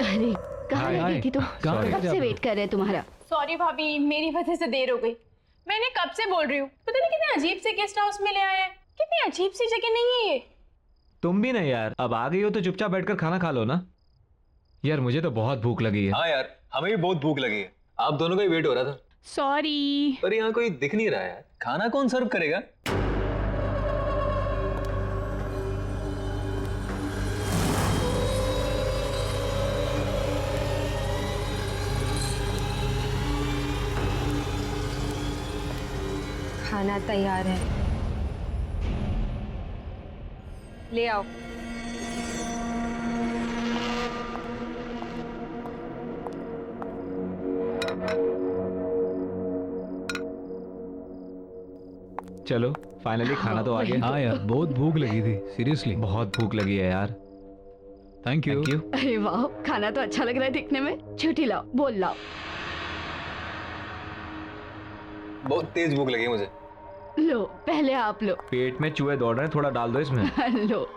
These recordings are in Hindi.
अरे कहाँ रह गई थी तुम? कहाँ कब से वेट कर रहे हैं तुम्हारा। सॉरी भाभी, मेरी वजह से देर हो गई। मैंने कब से बोल रही हूँ, पता नहीं कितने अजीब से गेस्ट हाउस में ले आए हैं। कितनी अजीब सी जगह नहीं है ये। तुम भी नहीं यार, अब आ गई हो तो चुपचाप बैठकर खाना खा लो ना। यार मुझे तो बहुत भूख लगी है। हाँ यार, हमें भी बहुत भूख लगी है। आप दोनों का ही वेट हो रहा था। सॉरी। पर यहाँ कोई दिख नहीं रहा है। खाना कौन सर्व करेगा? खाना तैयार है, ले आओ। चलो फाइनली खाना तो आ गया। हाँ यार, बहुत भूख लगी थी, सीरियसली बहुत भूख लगी है यार। Thank you. अरे वाह, खाना तो अच्छा लग रहा है दिखने में। छुट्टी लाओ, बोल लाओ। बहुत तेज भूख लगी है मुझे। लो पहले आप लो। पेट में चूहे दौड़ रहे हैं, थोड़ा डाल दो इसमें। लो।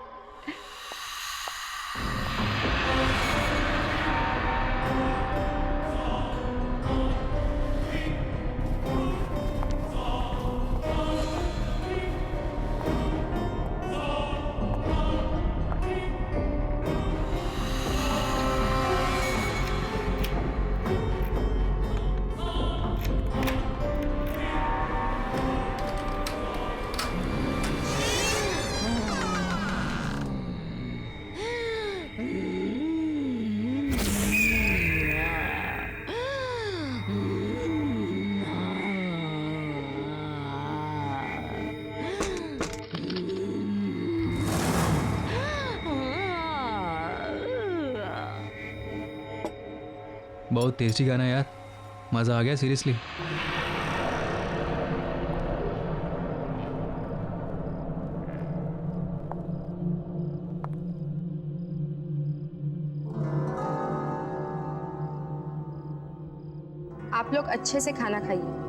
बहुत टेस्टी खाना यार, मज़ा आ गया सीरियसली। आप लोग अच्छे से खाना खाइए।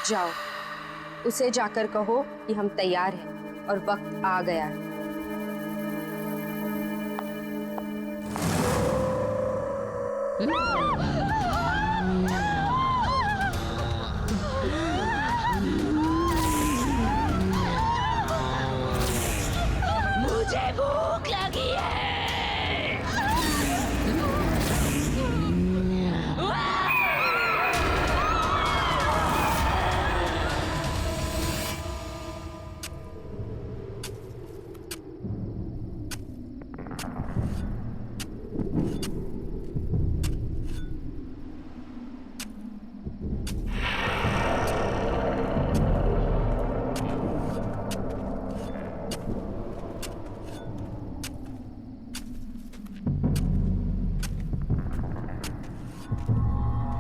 जाओ, उसे जाकर कहो कि हम तैयार हैं और वक्त आ गया है। मुझे भूख लगी है।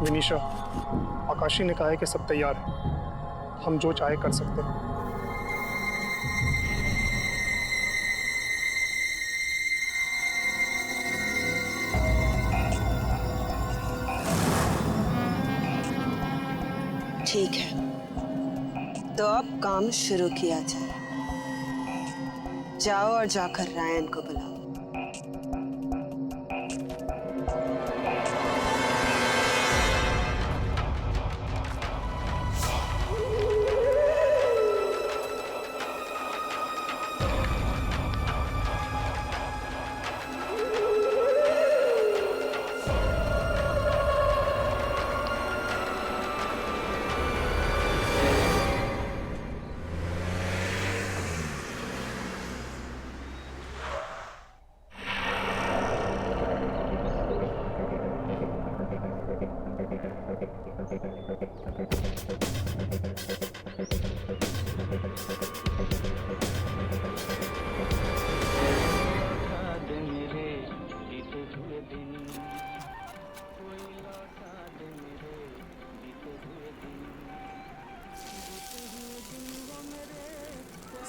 विनीशा, आकाशी ने कहा है कि सब तैयार है, हम जो चाहे कर सकते हैं। ठीक है, तो अब काम शुरू किया जाए। जाओ और जाकर रायन को बुलाओ।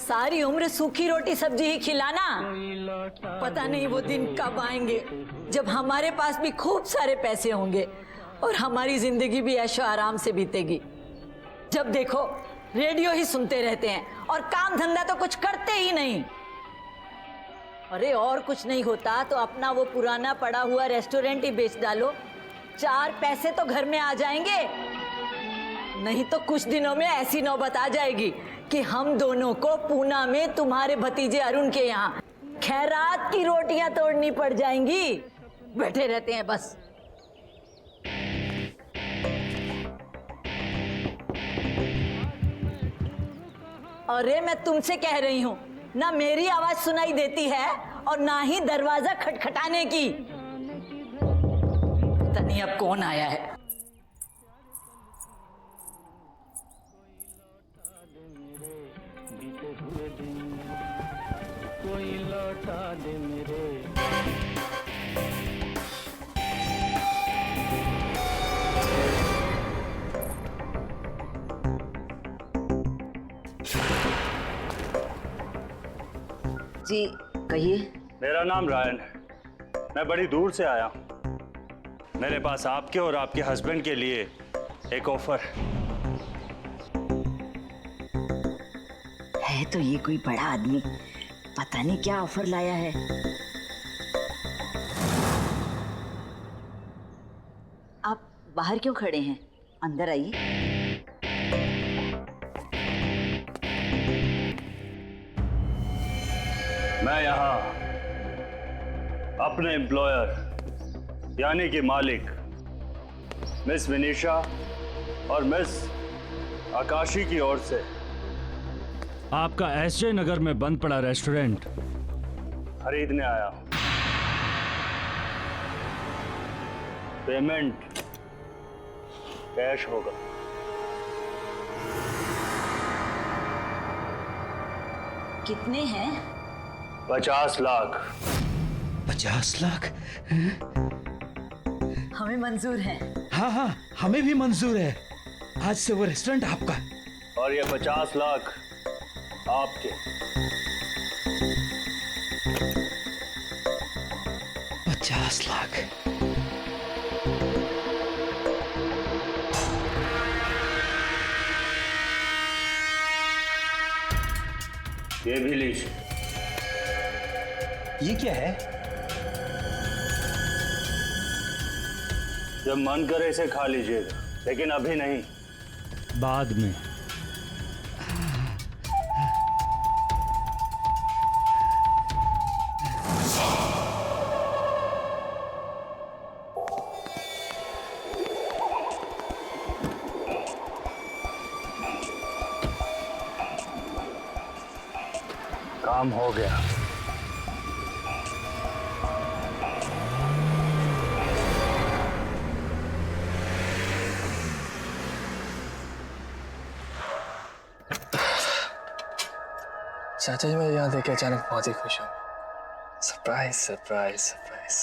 सारी उम्र सूखी रोटी सब्जी ही खिलाना। पता नहीं वो दिन कब आएंगे जब हमारे पास भी खूब सारे पैसे होंगे और हमारी जिंदगी भी ऐशो आराम से बीतेगी। जब देखो रेडियो ही सुनते रहते हैं और काम धंधा तो कुछ करते ही नहीं। अरे और कुछ नहीं होता तो अपना वो पुराना पड़ा हुआ रेस्टोरेंट ही बेच डालो, 4 पैसे तो घर में आ जाएंगे। नहीं तो कुछ दिनों में ऐसी नौबत आ जाएगी कि हम दोनों को पूना में तुम्हारे भतीजे अरुण के यहाँ खैरात की रोटियां तोड़नी पड़ जाएंगी। बैठे रहते हैं बस। अरे मैं तुमसे कह रही हूँ, ना मेरी आवाज सुनाई देती है और ना ही दरवाजा खटखटाने की। पता नहीं अब कौन आया है। कोई लौटा दे मेरे। जी कहिए। मेरा नाम रायन है, मैं बड़ी दूर से आया हूँ। मेरे पास आपके और आपके हस्बैंड के लिए एक ऑफर है। तो ये कोई बड़ा आदमी पता नहीं क्या ऑफर लाया है। आप बाहर क्यों खड़े हैं, अंदर आइए। मैं यहाँ अपने एम्प्लॉयर यानी कि मालिक मिस विनीशा और मिस आकाशी की ओर से आपका एसजे नगर में बंद पड़ा रेस्टोरेंट खरीदने आया हूं। पेमेंट कैश होगा। कितने हैं? 50 लाख। 50 लाख? हमें मंजूर है। हाँ हाँ, हमें भी मंजूर है। आज से वो रेस्टोरेंट आपका। और ये 50 लाख आपके। 50 लाख। ये भी लीजिए। ये क्या है? जब मन करे इसे खा लीजिएगा, लेकिन अभी नहीं, बाद में। काम हो गया। चाचा जी, मैं यहाँ देख के अचानक बहुत ही खुश हूँ। Surprise surprise surprise.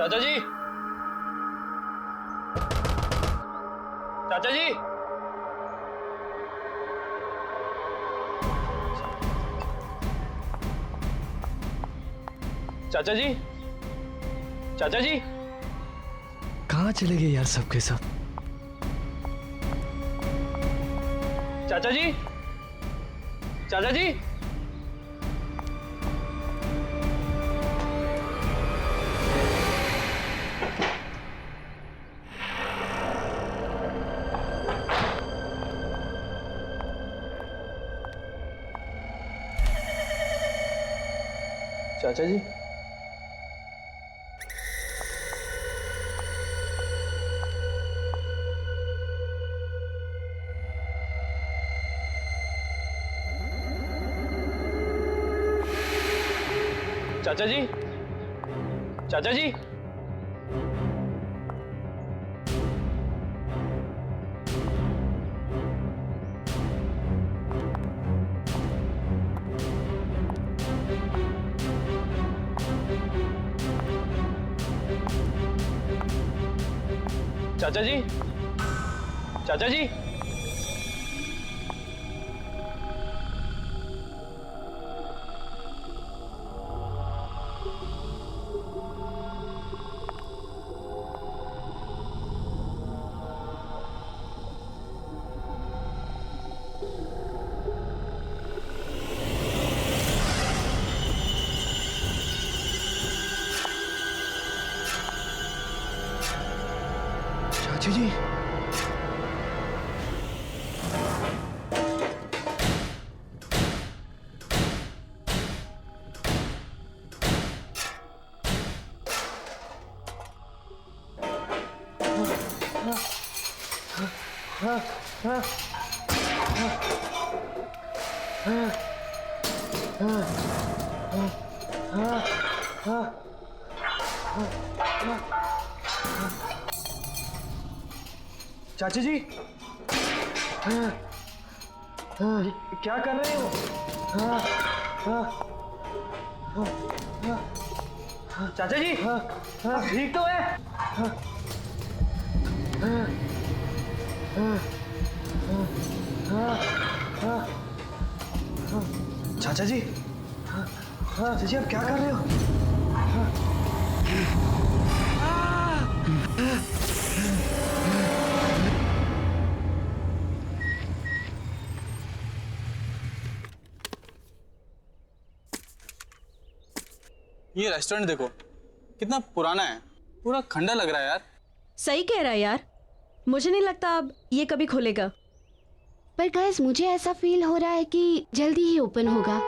चाचा जी, चाचा जी, चाचा जी, चाचा जी, कहाँ चले गए यार सबके सब? चाचा जी, चाचा जी। चाचा जी, चाचा जी, चाचा जी, चाचा जी, चाचा जी। चाची जी, चाची जी, क्या कर रहे हो? चाचा जी, ठीक तो है? चाचा जी, चाचा जी, आप क्या कर रहे हो? ये रेस्टोरेंट देखो कितना पुराना है, पूरा खंडर लग रहा है यार। सही कह रहा है यार, मुझे नहीं लगता अब ये कभी खुलेगा। पर गाइस मुझे ऐसा फील हो रहा है कि जल्दी ही ओपन होगा।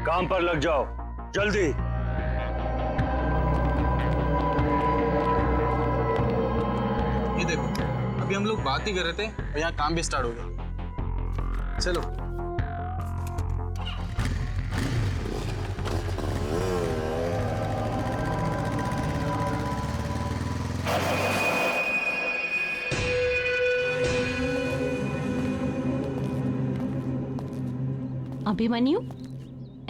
काम पर लग जाओ जल्दी। ये देखो, अभी हम लोग बात ही कर रहे थे और यहाँ काम भी स्टार्ट हो गया। चलो। अभिमन्यु,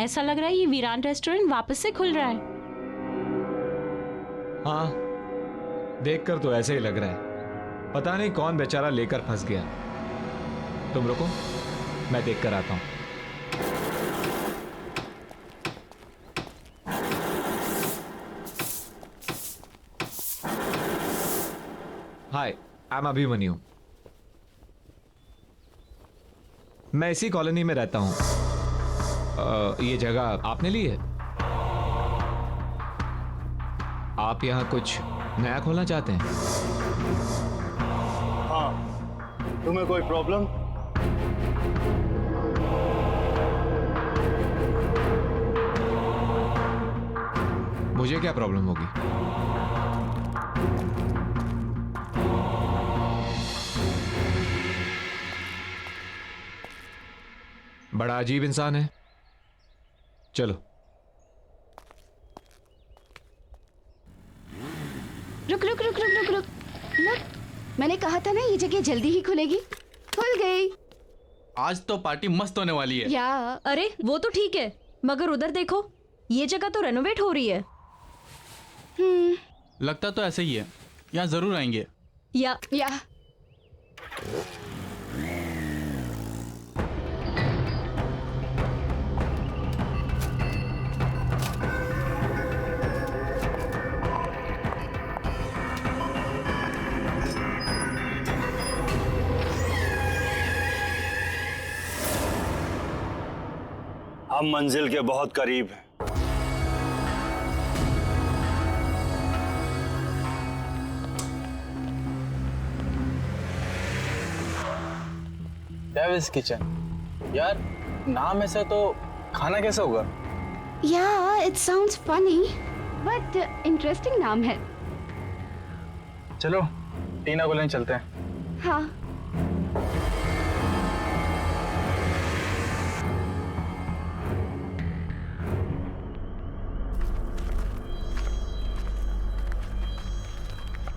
ऐसा लग रहा है ये वीरान रेस्टोरेंट वापस से खुल रहा है। हाँ, देखकर तो ऐसे ही लग रहा है। पता नहीं कौन बेचारा लेकर फंस गया। तुम रुको, मैं देख कर आता हूं। हाय, आई एम अभिमन्यु। मैं इसी कॉलोनी में रहता हूं। ये जगह आपने ली है? आप यहाँ कुछ नया खोलना चाहते हैं? हाँ, तुम्हें कोई प्रॉब्लम? मुझे क्या प्रॉब्लम होगी? बड़ा अजीब इंसान है। चलो। रुक रुक रुक रुक रुक रुक रुक, मैंने कहा था ना ये जगह जल्दी ही खुलेगी। खुल गई। आज तो पार्टी मस्त होने वाली है। या अरे वो तो ठीक है, मगर उधर देखो, ये जगह तो रेनोवेट हो रही है। लगता तो ऐसे ही है, यहाँ जरूर आएंगे। या हम मंजिल के बहुत करीब हैं। डेविल्स किचन, यार नाम ऐसा तो खाना कैसे होगा? या it sounds funny but interesting नाम है। चलो टीना को लेने चलते हैं। हाँ,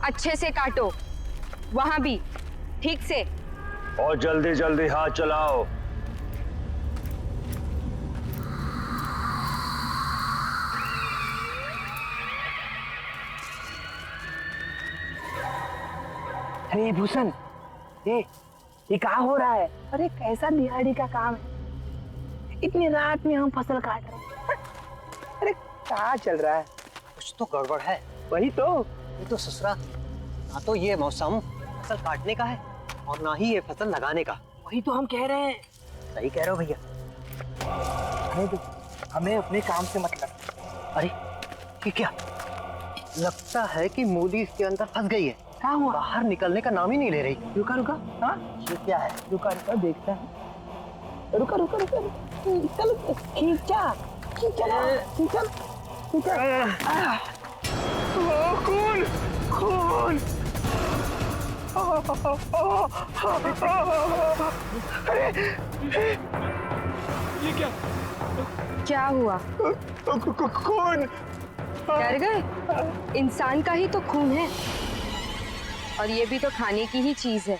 अच्छे से काटो, वहां भी ठीक से। और जल्दी जल्दी हाथ चलाओ। अरे भूषण, ये क्या हो रहा है? अरे कैसा दिहाड़ी का काम है, इतनी रात में हम फसल काट रहे हैं। अरे क्या चल रहा है? कुछ तो गड़बड़ है। वही तो। ये तो ससुरा, ना तो ये मौसम फसल काटने का है और ना ही ये फसल लगाने का। वही तो हम कह रहे हैं। सही कह रहे हो भैया। अरे तो हमें अपने काम से मतलब। अरे ये क्या, लगता है कि मूली इसके अंदर फंस गई है। क्या हुआ? बाहर निकलने का नाम ही नहीं ले रही। रुका रुका, हाँ ये क्या है? रुका रुका, देखता है। रुका रुका रुका, चल खींचा खींचा खींचा खींचा। खून खून। अरे ये क्या? क्या हुआ? खून। डर गए? इंसान का ही तो खून है, और ये भी तो खाने की ही चीज है।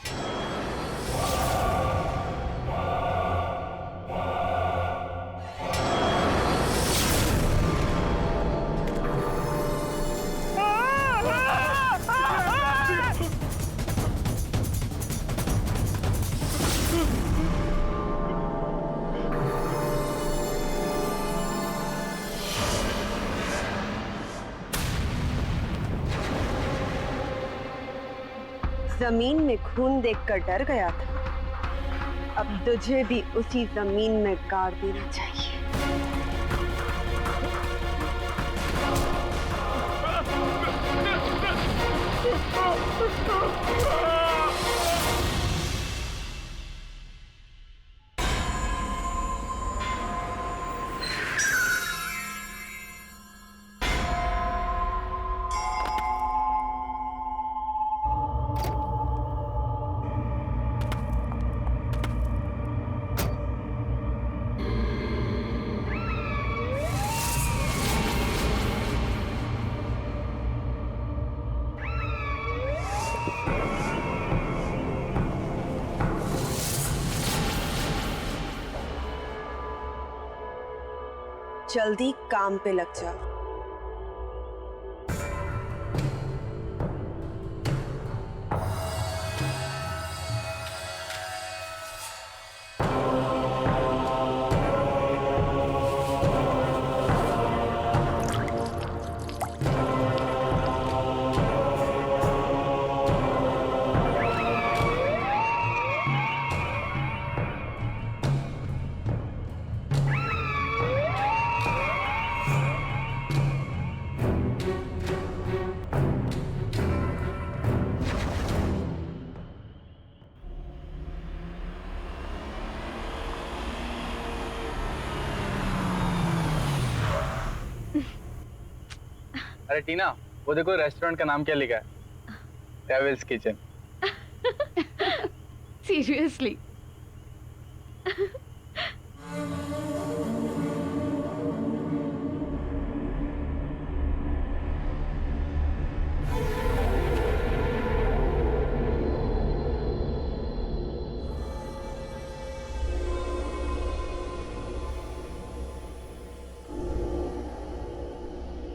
जमीन में खून देखकर डर गया था, अब तुझे भी उसी जमीन में गाड़ देना चाहिए। जल्दी काम पे लग जा। अरे टीना, वो देखो रेस्टोरेंट का नाम क्या लिखा है, डेविल्स किचन। सीरियसली?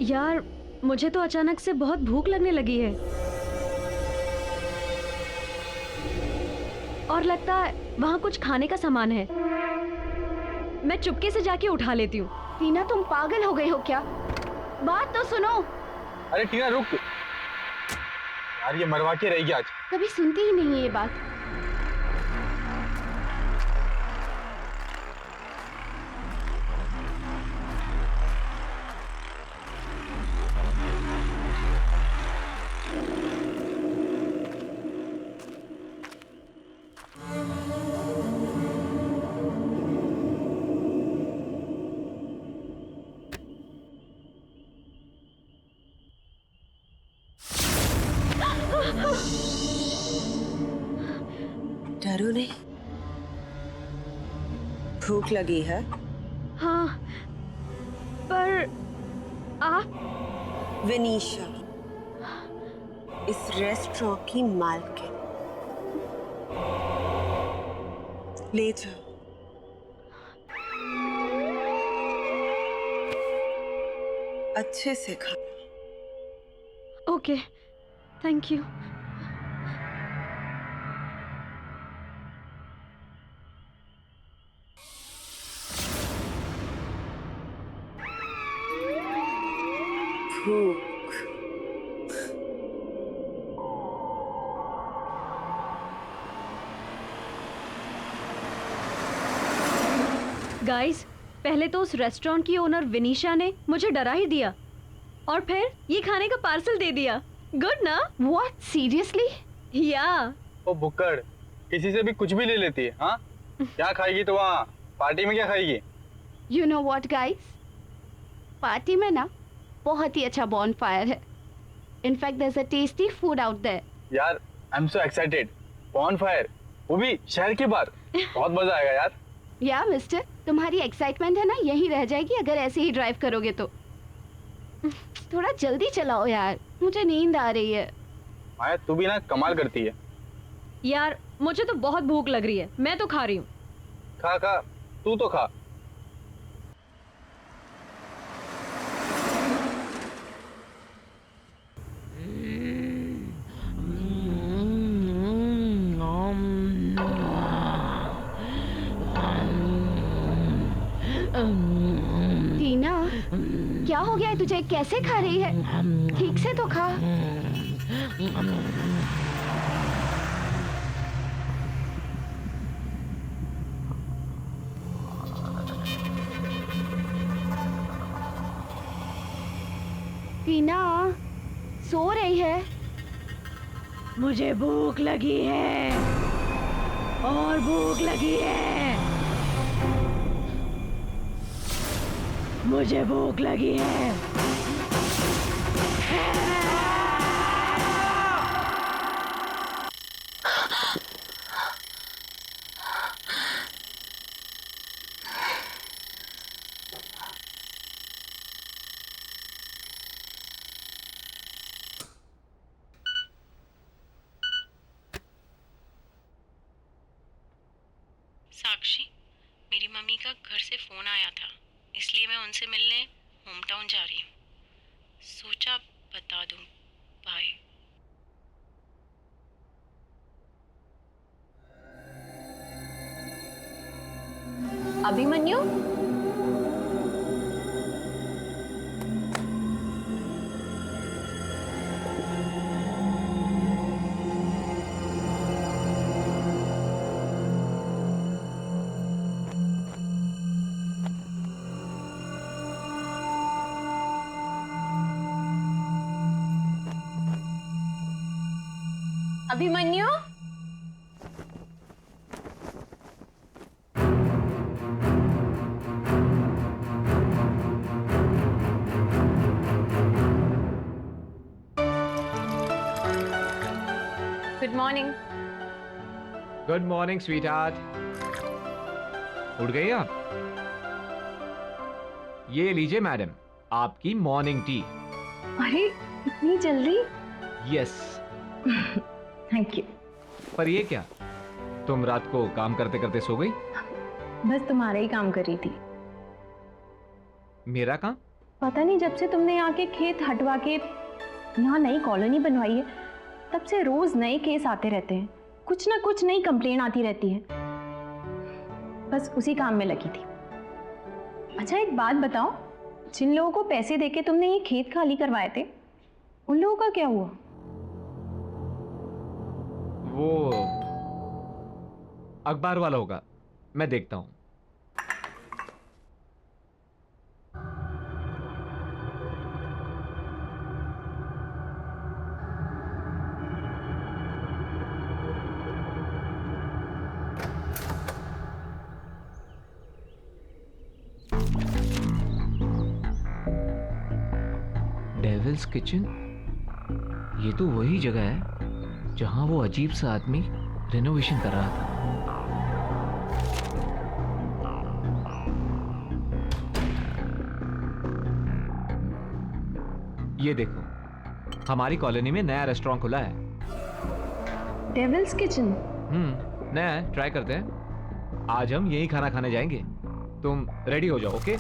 यार, मुझे तो अचानक से बहुत भूख लगने लगी है, और लगता है वहाँ कुछ खाने का सामान है। मैं चुपके से जाके उठा लेती हूँ। टीना, तुम पागल हो गई हो क्या? बात तो सुनो। अरे टीना रुक यार, ये मरवा के रहेगी आज। कभी सुनती ही नहीं है ये बात। डरो नहीं, भूख लगी है? हाँ, पर आप? विनीशा, इस रेस्टोरेंट की मालकिन। ले जाओ। अच्छे से खाना। Okay, thank you. भूख। गाइस, पहले तो उस रेस्टोरेंट की ओनर विनीशा ने मुझे डरा ही दिया और फिर ये खाने का पार्सल दे दिया। गुड ना? What, seriously? या। ओ बुक्कड़, किसी से भी कुछ भी ले लेती है। हाँ, क्या खाएगी तो वहाँ पार्टी में क्या खाएगी? You know what guys, party में ना बहुत ही अच्छा बॉनफायर है। In fact there is a tasty food out there. यार, I am so excited. Bonfire, वो भी शहर के बाहर। बहुत मजा आएगा यार। या मिस्टर, तुम्हारी एक्साइटमेंट है ना यहीं रह जाएगी अगर ऐसे ही ड्राइव करोगे तो। थोड़ा जल्दी चलाओ यार, मुझे नींद आ रही है। माया, तू भी ना कमाल करती है। यार मुझे तो बहुत भूख लग रही है, मैं तो खा रही हूँ। खा खा, तू तो खा। टीना, क्या हो गया है तुझे? कैसे खा रही है? ठीक से तो खा। टीना, सो रही है? मुझे भूख लगी है और भूख लगी है। मुझे भूख लगी है। साक्षी, मेरी मम्मी का घर से फ़ोन आया था, इसलिए मैं उनसे मिलने होम टाउन जा रही हूँ। सोचा बता दूँ। Bye. Abhimanyu, Abhimanyu, good morning. Good morning sweetheart. उठ गई आप? ये लीजिए मैडम, आपकी मॉर्निंग टी। अरे इतनी जल्दी? यस। Thank you. पर ये क्या, तुम रात को काम करते करते सो गई? बस तुम्हारा ही काम कर रही थी। मेरा काम? पता नहीं, जब से तुमने यहाँ के खेत हटवा के यहाँ नई कॉलोनी बनवाई है, तब से रोज नए केस आते रहते हैं। कुछ ना कुछ नई कंप्लेन आती रहती है। बस उसी काम में लगी थी। अच्छा एक बात बताओ, जिन लोगों को पैसे देके तुमने ये खेत खाली करवाए थे, उन लोगों का क्या हुआ? वो अखबार वाला होगा, मैं देखता हूं। डेविल्स किचन, ये तो वही जगह है जहां वो अजीब सा आदमी रिनोवेशन कर रहा था। ये देखो, हमारी कॉलोनी में नया रेस्टोरेंट खुला है। Devil's Kitchen? नया है, ट्राई करते हैं। आज हम यही खाना खाने जाएंगे। तुम रेडी हो जाओ, ओके?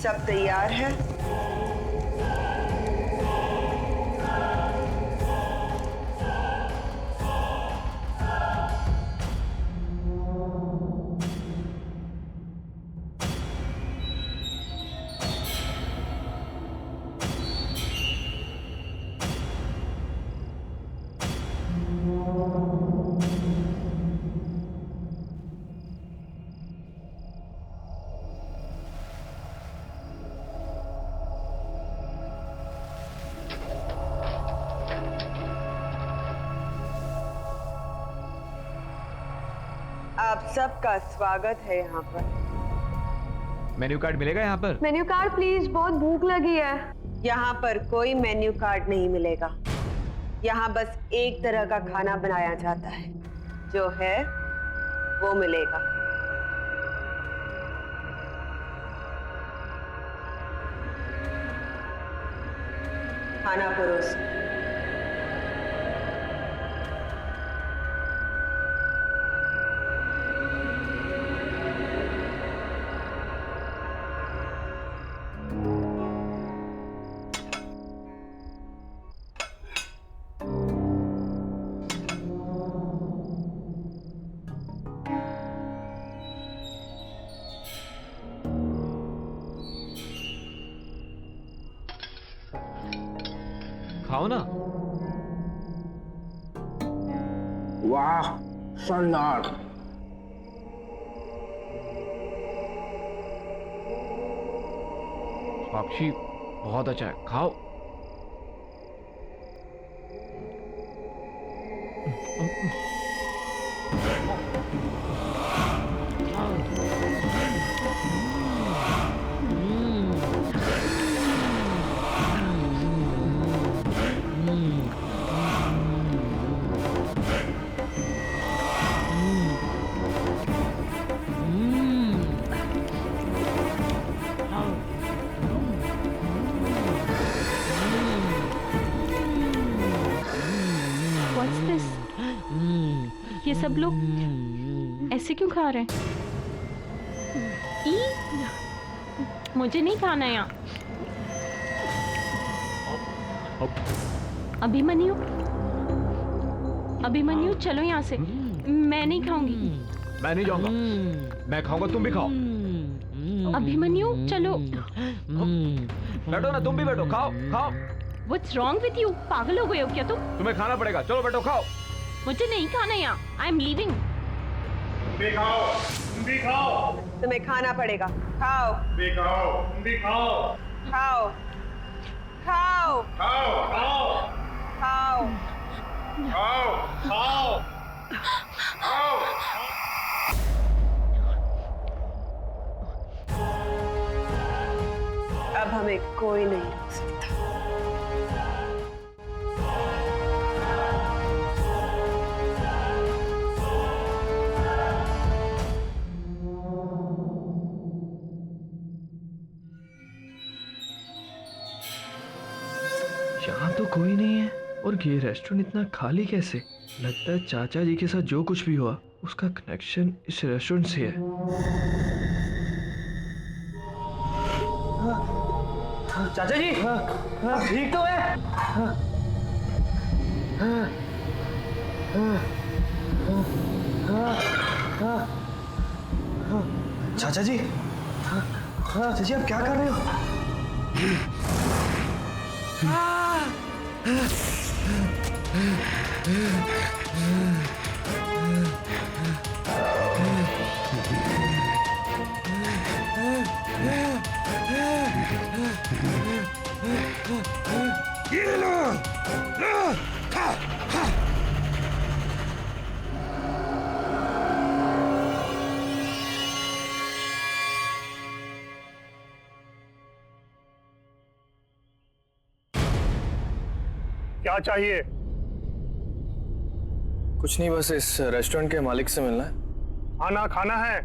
सब तैयार है? आप सबका स्वागत है यहाँ पर। मेन्यू कार्ड मिलेगा यहाँ पर? मेन्यू कार्ड प्लीज, बहुत भूख लगी है। यहाँ पर कोई मेन्यू कार्ड नहीं मिलेगा। यहाँ बस एक तरह का खाना बनाया जाता है, जो है वो मिलेगा। खाना परोस। खाओ ना। वाह, शानदार। साक्षी, बहुत अच्छा है, खाओ। What's this? ये सब लोग ऐसे क्यों खा रहे हैं? मुझे नहीं खाना यहाँ। अभिमन्यु, अभिमन्यु चलो यहाँ से। मैं नहीं खाऊंगी। मैं नहीं जाऊंगा। मैं खाऊंगा, तुम भी खाओ। अभिमन्यु चलो। बैठो ना, तुम भी बैठो, खाओ खाओ। What's wrong with you? पागल हो गए हो क्या तुम? तुम्हें खाना पड़ेगा, चलो बैठो खाओ। मुझे नहीं खाना यहाँ। I am leaving. तुम भी खाओ, तुम भी खाओ। तुम्हें खाना पड़ेगा, खाओ। तुम भी खाओ, तुम भी खाओ। खाओ, खाओ, खाओ, खाओ, खाओ, खाओ, खाओ, खाओ। अब हमें कोई नहीं रोक सकता। यहाँ तो कोई नहीं है, और ये रेस्टोरेंट इतना खाली कैसे? लगता है चाचा जी के साथ जो कुछ भी हुआ उसका कनेक्शन इस रेस्टोरेंट से है। चाचा जी, ठीक तो है? चाचा जी, चाचा जी आप क्या कर रहे हो? क्या चाहिए? कुछ नहीं, बस इस रेस्टोरेंट के मालिक से मिलना है। खाना खाना है।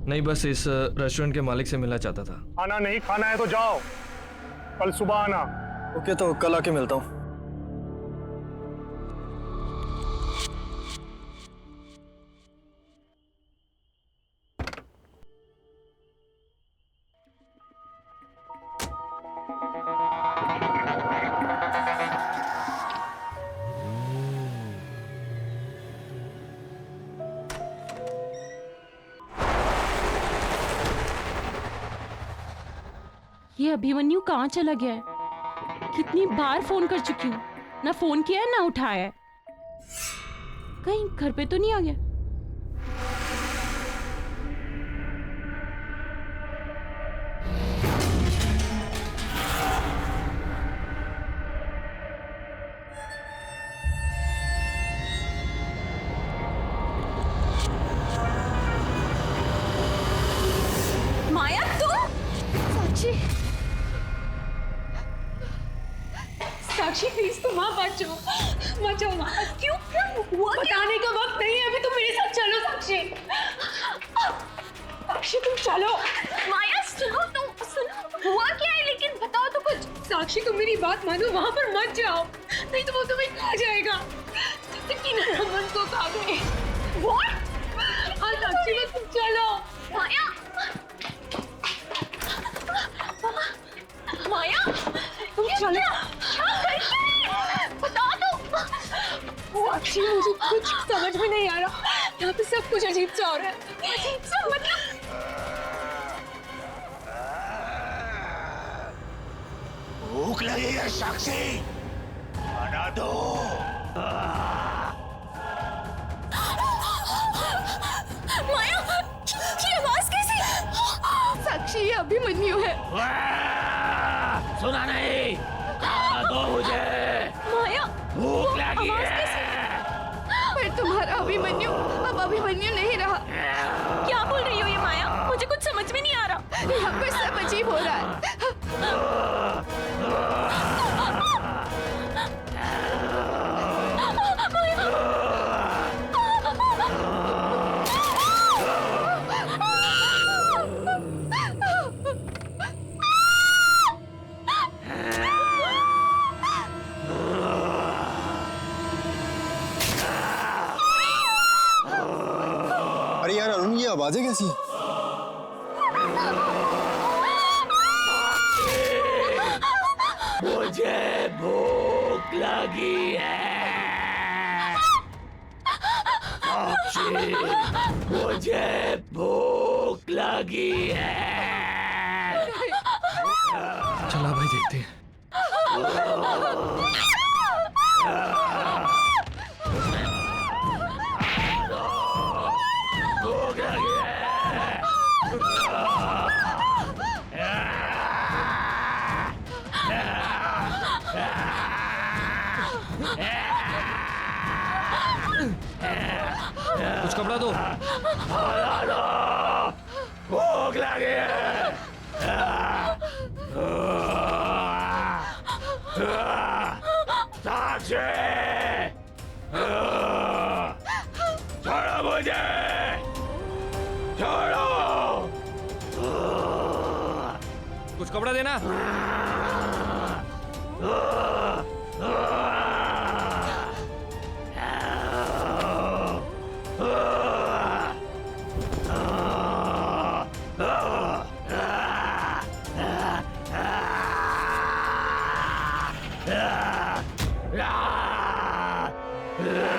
नहीं, बस इस रेस्टोरेंट के मालिक से मिलना चाहता था। खाना नहीं खाना है तो जाओ, कल सुबह आना। ओके, तो कल आके मिलता हूँ। ये अभिमन्यु कहाँ चला गया है? कितनी बार फोन कर चुकी हूँ, ना फोन किया है ना उठाया है। कहीं घर पे तो नहीं आ गया? माया तुम? साक्षी, साक्षी प्लीज तुम वहां बचाओ, बचाओ माँ। क्यों क्या हुआ? बताने का वक्त नहीं है अभी, तुम मेरे साथ चलो साक्षी। साक्षी तुम चलो। माया सुनो, तुम सुनो, हुआ क्या है लेकिन बताओ तो कुछ। साक्षी तुम मेरी बात मानो, वहां पर मत जाओ, नहीं तो वो तुम्हें खा जाएगा। रमन को खा गए। हाँ साक्षी बस तुम चलो। माया, माया तुम चलो। बता दो। साक्षी मुझे कुछ समझ में नहीं आ रहा, यहाँ पे सब कुछ अजीब सा हो रहा है। अजीब सा मतलब? भूख लगी है साक्षी, बना दो। माया, ये आवाज कैसी? साक्षी ये अभिमन्यु है। सुना नहीं, खाना दो मुझे। माया भूख लगी है। पर तुम्हारा अभिमन्यु अब अभिमन्यु नहीं रहा। क्या बोल रही हो ये माया? मुझे कुछ समझ में नहीं आ रहा। यहाँ पर सब अजीब हो रहा है। अरे यार अरुण, ये आवाजें कैसी? मुझे भूख लगी है साक्षी, मुझे भूख लगी है। चला भाई, देखते हैं। भूख लगी कुछ कपड़ा दो। भूख लगी है। साक्षी, छोड़ो मुझे, छोड़ो। कुछ कपड़ा देना।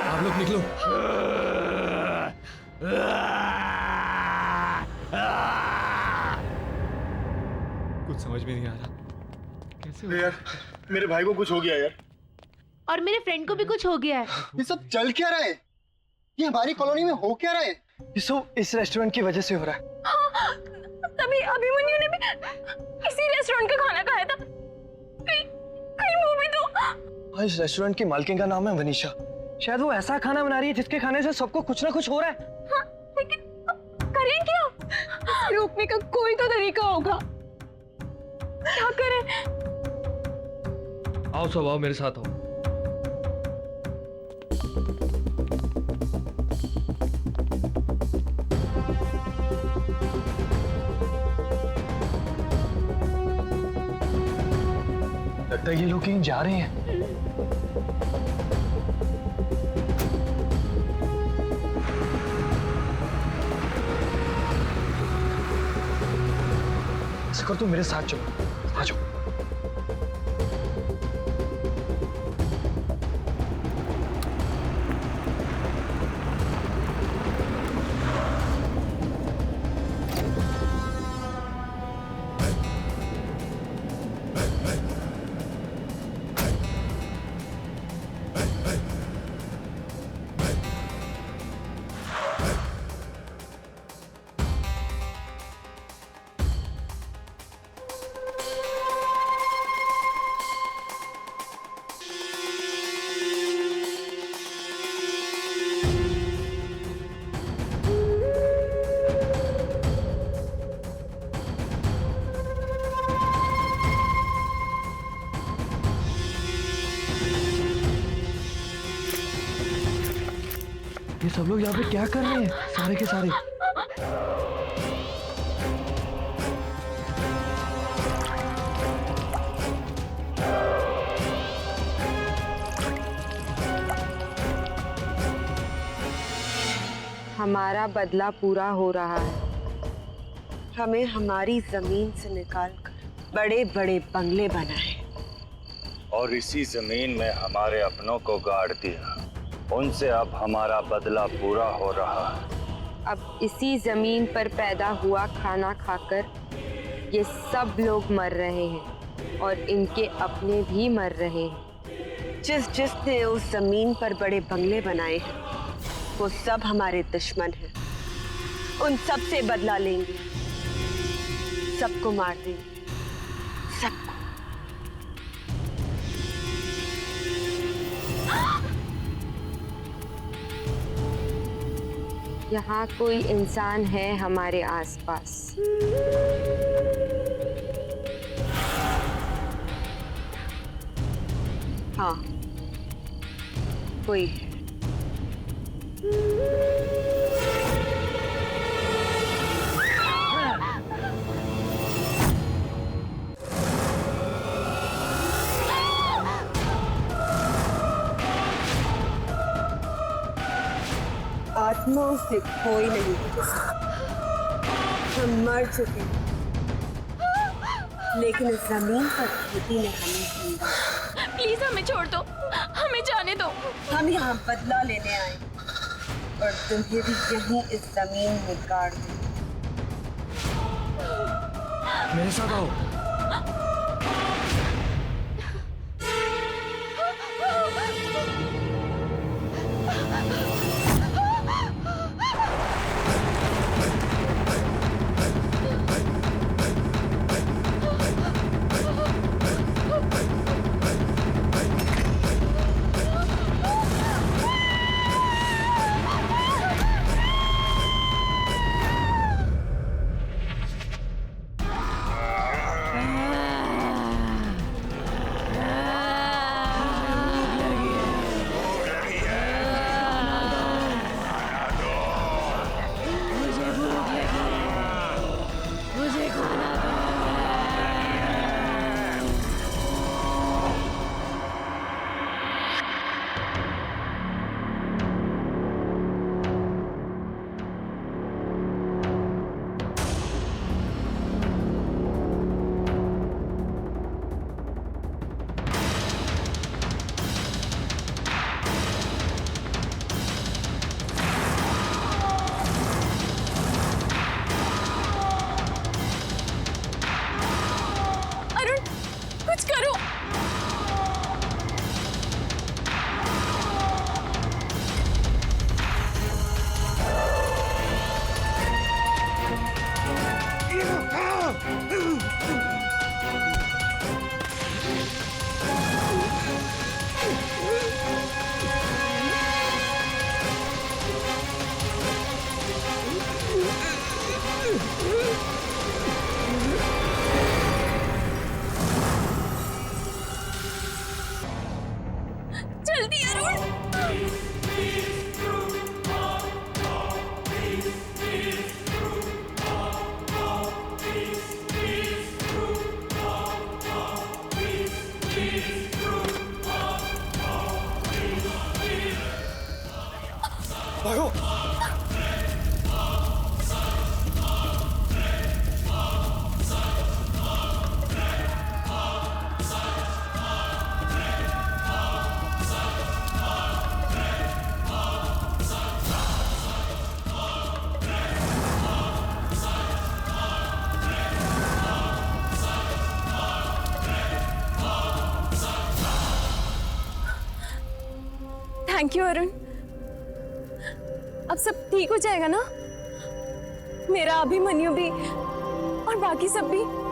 आप लोग निकलो। कुछ समझ में नहीं आ रहा, कैसे यार मेरे भाई को कुछ हो गया यार। और मेरे फ्रेंड को भी कुछ हो गया है। ये सब चल क्या रहा है? ये हमारी कॉलोनी में हो क्या रहा है? ये सब इस रेस्टोरेंट की वजह से हो रहा है। हाँ, तभी अभिमन्यु ने भी इसी रेस्टोरेंट का खाना खाया था। कहीं वो भी तो। इस रेस्टोरेंट की मालकिन का नाम है वनीशा। शायद वो ऐसा खाना बना रही है जिसके खाने से सबको कुछ ना कुछ हो रहा है। हाँ, लेकिन करें क्या? रोकने का कोई तो तरीका होगा। क्या करें? आओ सब, आओ मेरे साथ आओ। लगता है ये लोग कहीं जा रहे हैं। ऐसा कर, तुम मेरे साथ चलो, आ जाओ। ये सब लोग यहाँ पे क्या कर रहे हैं, सारे के सारे? हमारा बदला पूरा हो रहा है। हमें हमारी जमीन से निकालकर बड़े बड़े बंगले बनाए और इसी जमीन में हमारे अपनों को गाड़ दिया। उनसे अब हमारा बदला पूरा हो रहा है। अब इसी जमीन पर पैदा हुआ खाना खाकर ये सब लोग मर रहे हैं और इनके अपने भी मर रहे हैं। जिसने उस जमीन पर बड़े बंगले बनाए हैं वो सब हमारे दुश्मन हैं। उन सब से बदला लेंगे, सबको मार देंगे, सबको। यहाँ कोई इंसान है हमारे आसपास। हाँ, कोई है। आत्माओं से कोई नहीं बच सकता। हम मर चुके हैं, लेकिन इस जमीन पर खेती ने हमें जिंदा। प्लीज हमें छोड़ दो, हमें जाने दो। हम यहाँ बदला लेने आए और तुम्हें भी यहीं इस जमीन में गाड़ दें। मेरे साथ आओ। मारो। Thank you Arun. अब सब ठीक हो जाएगा ना? मेरा अभिमन्यु भी और बाकी सब भी।